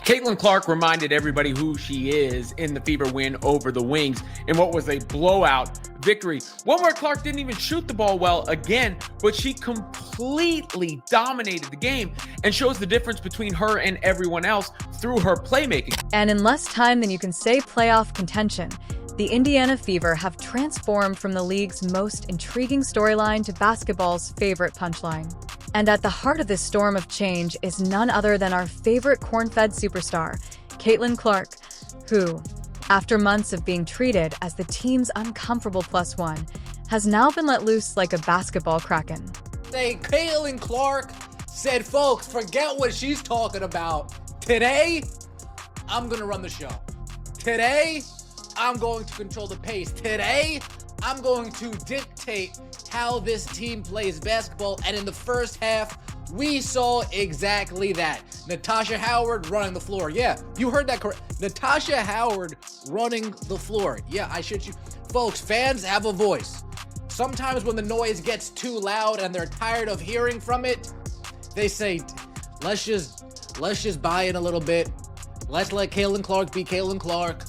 Caitlin Clark reminded everybody who she is in the Fever win over the Wings in what was a blowout victory. One where Clark didn't even shoot the ball well again, but she completely dominated the game and shows the difference between her and everyone else through her playmaking. And in less time than you can say playoff contention, the Indiana Fever have transformed from the league's most intriguing storyline to basketball's favorite punchline. And at the heart of this storm of change is none other than our favorite corn-fed superstar, Caitlin Clark, who, after months of being treated as the team's uncomfortable +1, has now been let loose like a basketball kraken. Caitlin Clark said, folks, forget what she's talking about. Today, I'm going to run the show. Today, I'm going to control the pace. Today, I'm going to dictate how this team plays basketball. And in the first half, we saw exactly that. Natasha Howard running the floor. Yeah, you heard that correct. Natasha Howard running the floor. Yeah, I shit you. Folks, fans have a voice. Sometimes when the noise gets too loud and they're tired of hearing from it, they say, let's just buy in a little bit. Let's let Caitlin Clark be Caitlin Clark.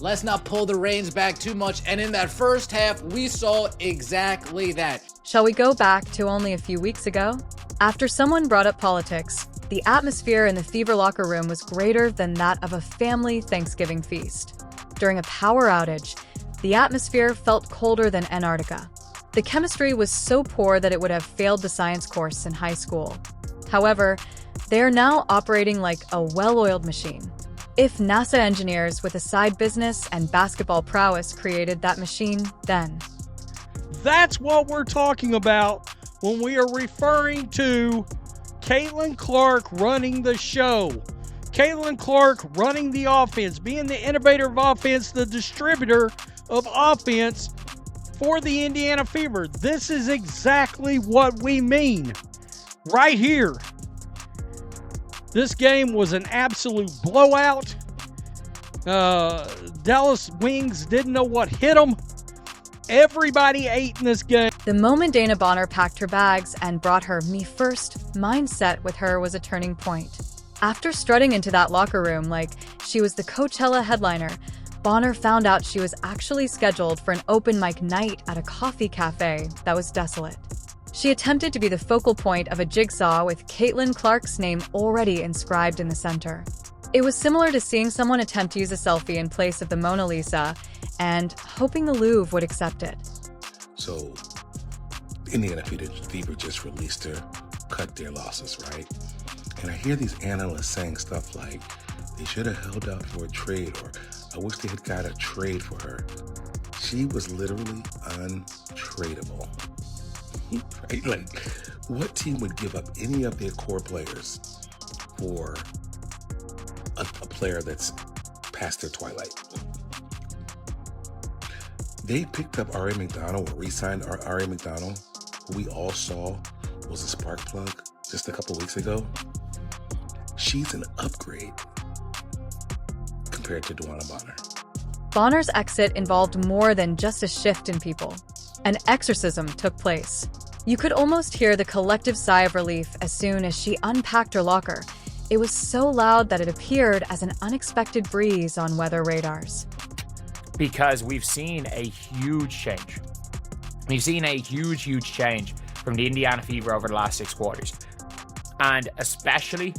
Let's not pull the reins back too much. And in that first half, we saw exactly that. Shall we go back to only a few weeks ago? After someone brought up politics, the atmosphere in the Fever locker room was greater than that of a family Thanksgiving feast. During a power outage, the atmosphere felt colder than Antarctica. The chemistry was so poor that it would have failed the science course in high school. However, they are now operating like a well-oiled machine. If NASA engineers with a side business and basketball prowess created that machine, then that's what we're talking about when we are referring to Caitlin Clark running the show. Caitlin Clark running the offense, being the innovator of offense, the distributor of offense for the Indiana Fever. This is exactly what we mean right here. This game was an absolute blowout. Dallas Wings didn't know what hit them. Everybody ate in this game. The moment Dana Bonner packed her bags and brought her me-first mindset with her was a turning point. After strutting into that locker room like she was the Coachella headliner, Bonner found out she was actually scheduled for an open mic night at a coffee cafe that was desolate. She attempted to be the focal point of a jigsaw with Caitlin Clark's name already inscribed in the center. It was similar to seeing someone attempt to use a selfie in place of the Mona Lisa and hoping the Louvre would accept it. So, Indiana Fever just released her, cut their losses, right? And I hear these analysts saying stuff like, they should have held out for a trade, or I wish they had got a trade for her. She was literally untradeable. Right? Like, what team would give up any of their core players for a player that's past their twilight? They picked up R.A. McDonald, or re-signed R.A. McDonald, who we all saw was a spark plug just a couple weeks ago. She's an upgrade compared to Dwana Bonner. Bonner's exit involved more than just a shift in people. An exorcism took place. You could almost hear the collective sigh of relief as soon as she unpacked her locker. It was so loud that it appeared as an unexpected breeze on weather radars. Because we've seen a huge change. We've seen a huge change from the Indiana Fever over the last 6 quarters. And especially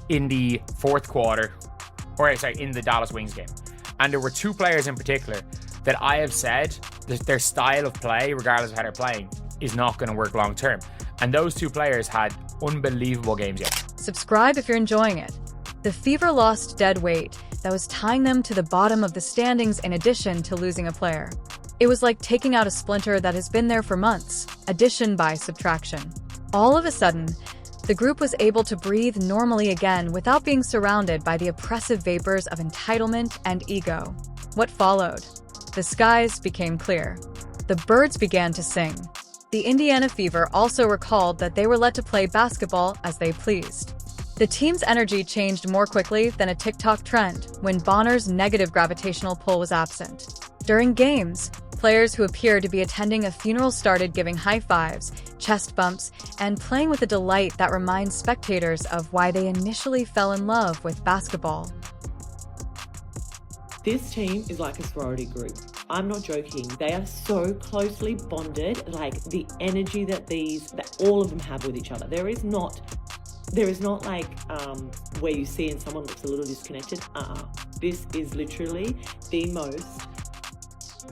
in the fourth quarter, in the Dallas Wings game. And there were 2 players in particular that I have said that their style of play, regardless of how they're playing, is not going to work long term. And those 2 players had unbelievable games yet. Subscribe if you're enjoying it. The Fever lost dead weight that was tying them to the bottom of the standings in addition to losing a player. It was like taking out a splinter that has been there for months, addition by subtraction. All of a sudden, the group was able to breathe normally again without being surrounded by the oppressive vapors of entitlement and ego. What followed? The skies became clear. The birds began to sing. The Indiana Fever also recalled that they were let to play basketball as they pleased. The team's energy changed more quickly than a TikTok trend when Bonner's negative gravitational pull was absent. During games, Players who appeared to be attending a funeral started giving high fives, chest bumps, and playing with a delight that reminds spectators of why they initially fell in love with basketball. This team is like a sorority group. I'm not joking. They are so closely bonded, like the energy that all of them have with each other. There is not like where you see and someone looks a little disconnected. This is literally the most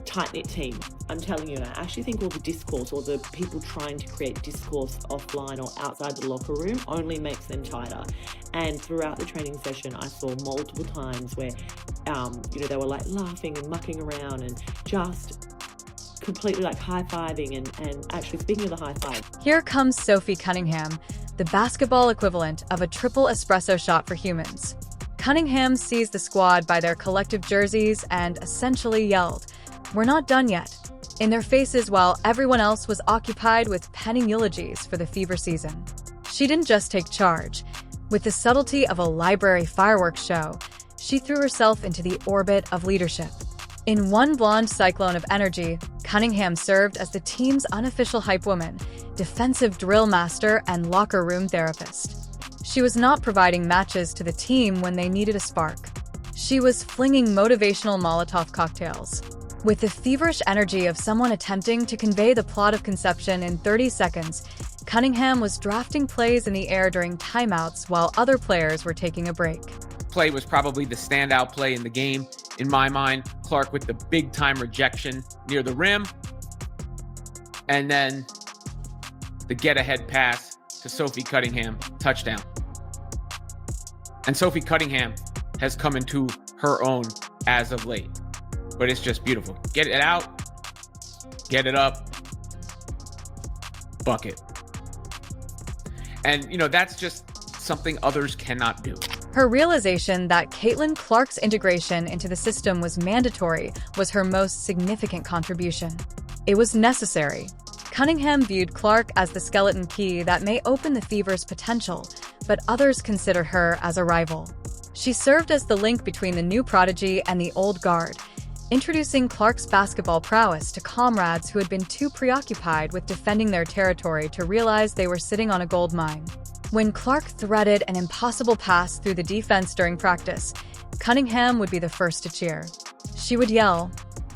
tight-knit team. I'm telling you, and I actually think all the discourse or the people trying to create discourse offline or outside the locker room only makes them tighter. And throughout the training session, I saw multiple times where, they were like laughing and mucking around and just completely like high-fiving and actually speaking of the high five. Here comes Sophie Cunningham, the basketball equivalent of a triple espresso shot for humans. Cunningham seized the squad by their collective jerseys and essentially yelled, "We're not done yet," in their faces while everyone else was occupied with penning eulogies for the Fever season. She didn't just take charge. With the subtlety of a library fireworks show, she threw herself into the orbit of leadership. In one blonde cyclone of energy, Cunningham served as the team's unofficial hype woman, defensive drill master, and locker room therapist. She was not providing matches to the team when they needed a spark. She was flinging motivational Molotov cocktails. With the feverish energy of someone attempting to convey the plot of Conception in 30 seconds, Cunningham was drafting plays in the air during timeouts while other players were taking a break. Play was probably the standout play in the game. In my mind, Clark with the big-time rejection near the rim. And then the get-ahead pass to Sophie Cunningham, touchdown. And Sophie Cunningham has come into her own as of late. But it's just beautiful. Get it out, get it up, bucket. And, that's just something others cannot do. Her realization that Caitlin Clark's integration into the system was mandatory was her most significant contribution. It was necessary. Cunningham viewed Clark as the skeleton key that may open the Fever's potential, but others considered her as a rival. She served as the link between the new prodigy and the old guard, introducing Clark's basketball prowess to comrades who had been too preoccupied with defending their territory to realize they were sitting on a gold mine. When Clark threaded an impossible pass through the defense during practice, Cunningham would be the first to cheer. She would yell,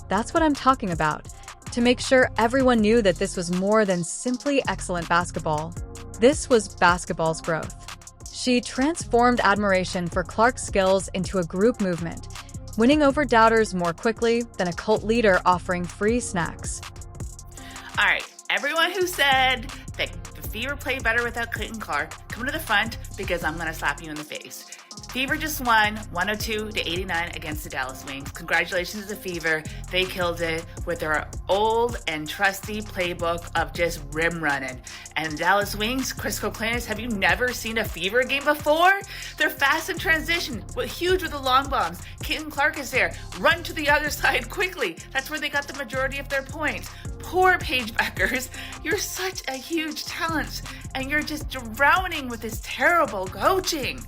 "That's what I'm talking about," to make sure everyone knew that this was more than simply excellent basketball. This was basketball's growth. She transformed admiration for Clark's skills into a group movement, winning over doubters more quickly than a cult leader offering free snacks. All right, everyone who said that the Fever played better without Caitlin Clark, come to the front because I'm going to slap you in the face. Fever just won 102-89 against the Dallas Wings. Congratulations to the Fever. They killed it with their old and trusty playbook of just rim running. And Dallas Wings, Chris Koklanis, have you never seen a Fever game before? They're fast in transition, huge with the long bombs. Caitlin Clark is there. Run to the other side quickly. That's where they got the majority of their points. Poor Paige Beckers. You're such a huge talent, and you're just drowning with this terrible coaching.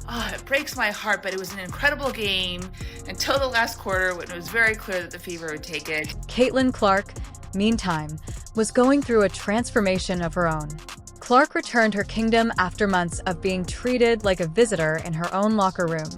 Oh, it breaks my heart, but it was an incredible game until the last quarter when it was very clear that the Fever would take it. Caitlin Clark, meantime, was going through a transformation of her own. Clark returned her kingdom after months of being treated like a visitor in her own locker room.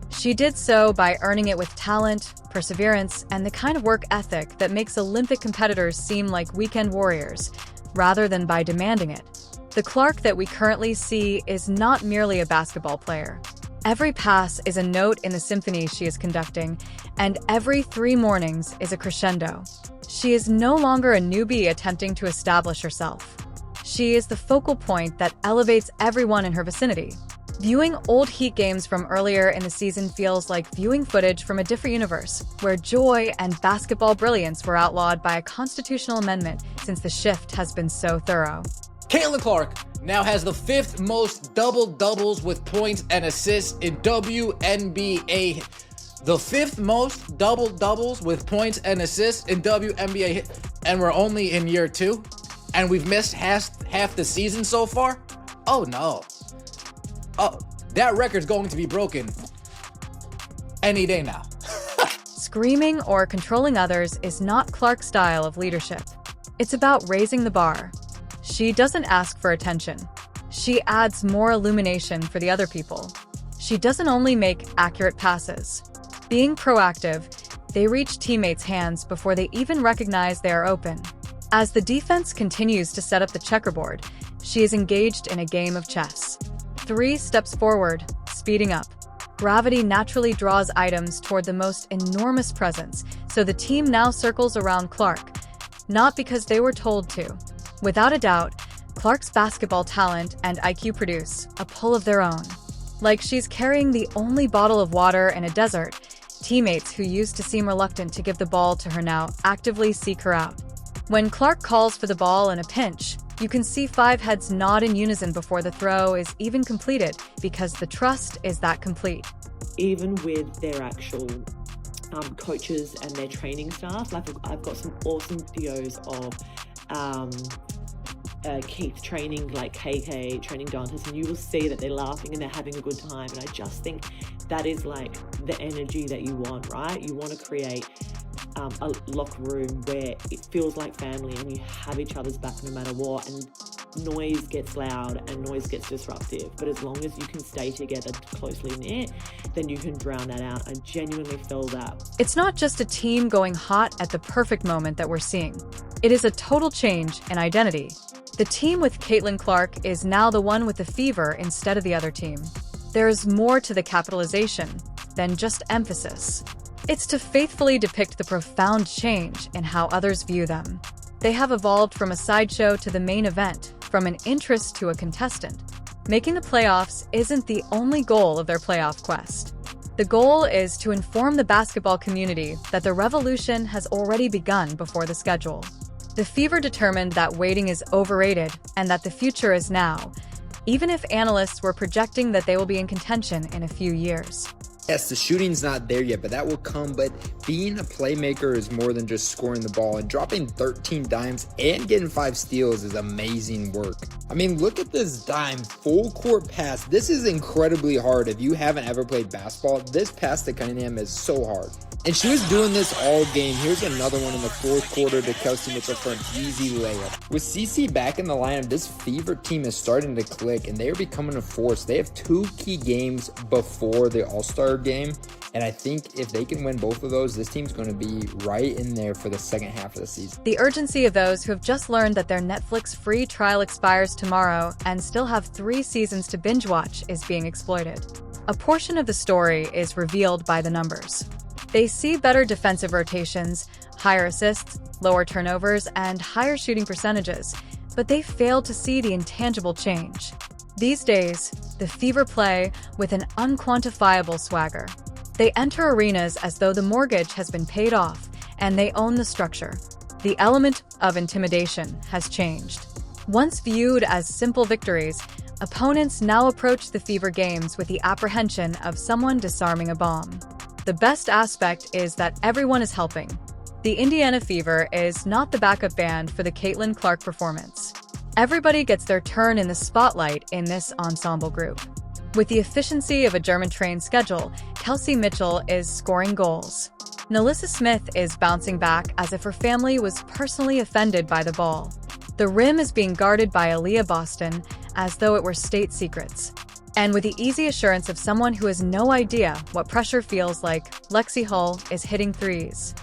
She did so by earning it with talent, perseverance, and the kind of work ethic that makes Olympic competitors seem like weekend warriors, rather than by demanding it. The Clark that we currently see is not merely a basketball player. Every pass is a note in the symphony she is conducting, and every 3 mornings is a crescendo. She is no longer a newbie attempting to establish herself. She is the focal point that elevates everyone in her vicinity. Viewing old Heat games from earlier in the season feels like viewing footage from a different universe, where joy and basketball brilliance were outlawed by a constitutional amendment since the shift has been so thorough. Caitlin Clark now has the 5th most double-doubles with points and assists in WNBA. The 5th most double-doubles with points and assists in WNBA. And we're only in year 2? And we've missed half the season so far? Oh no. Oh, that record's going to be broken any day now. Screaming or controlling others is not Clark's style of leadership. It's about raising the bar. She doesn't ask for attention. She adds more illumination for the other people. She doesn't only make accurate passes. Being proactive, they reach teammates' hands before they even recognize they are open. As the defense continues to set up the checkerboard, she is engaged in a game of chess. 3 steps forward, speeding up. Gravity naturally draws items toward the most enormous presence, so the team now circles around Clark, not because they were told to. Without a doubt, Clark's basketball talent and IQ produce a pull of their own. Like she's carrying the only bottle of water in a desert, teammates who used to seem reluctant to give the ball to her now actively seek her out. When Clark calls for the ball in a pinch, you can see 5 heads nod in unison before the throw is even completed because the trust is that complete. Even with their actual coaches and their training staff, like I've got some awesome videos of Keith training, like KK training Dantas, and you will see that they're laughing and they're having a good time. And I just think that is like the energy that you want, right? You want to create a locker room where it feels like family and you have each other's back no matter what, and noise gets loud and noise gets disruptive, but as long as you can stay together closely knit, then you can drown that out. I genuinely feel that. It's not just a team going hot at the perfect moment that we're seeing. It is a total change in identity. The team with Caitlin Clark is now the one with the fever instead of the other team. There's more to the capitalization than just emphasis. It's to faithfully depict the profound change in how others view them. They have evolved from a sideshow to the main event, from an interest to a contestant. Making the playoffs isn't the only goal of their playoff quest. The goal is to inform the basketball community that the revolution has already begun before the schedule. The Fever determined that waiting is overrated and that the future is now, even if analysts were projecting that they will be in contention in a few years. Yes, the shooting's not there yet, but that will come. But being a playmaker is more than just scoring the ball, and dropping 13 dimes and getting 5 steals is amazing work. I mean, look at this dime, full court pass. This is incredibly hard. If you haven't ever played basketball, this pass to Cunningham is so hard. And she was doing this all game. Here's another one in the 4th quarter to Kelsey Mitchell for an easy layup. With CC back in the lineup, this Fever team is starting to click, and they are becoming a force. They have 2 key games before the All-Star game, and I think if they can win both of those, this team's going to be right in there for the second half of the season. The urgency of those who have just learned that their Netflix free trial expires tomorrow and still have 3 seasons to binge watch is being exploited. A portion of the story is revealed by the numbers. They see better defensive rotations, higher assists, lower turnovers, and higher shooting percentages, but they fail to see the intangible change. These days, the Fever play with an unquantifiable swagger. They enter arenas as though the mortgage has been paid off, and they own the structure. The element of intimidation has changed. Once viewed as simple victories, opponents now approach the Fever games with the apprehension of someone disarming a bomb. The best aspect is that everyone is helping. The Indiana Fever is not the backup band for the Caitlin Clark performance. Everybody gets their turn in the spotlight in this ensemble group. With the efficiency of a German-trained schedule, Kelsey Mitchell is scoring goals. Nalissa Smith is bouncing back as if her family was personally offended by the ball. The rim is being guarded by Aaliyah Boston as though it were state secrets. And with the easy assurance of someone who has no idea what pressure feels like, Lexi Hull is hitting threes.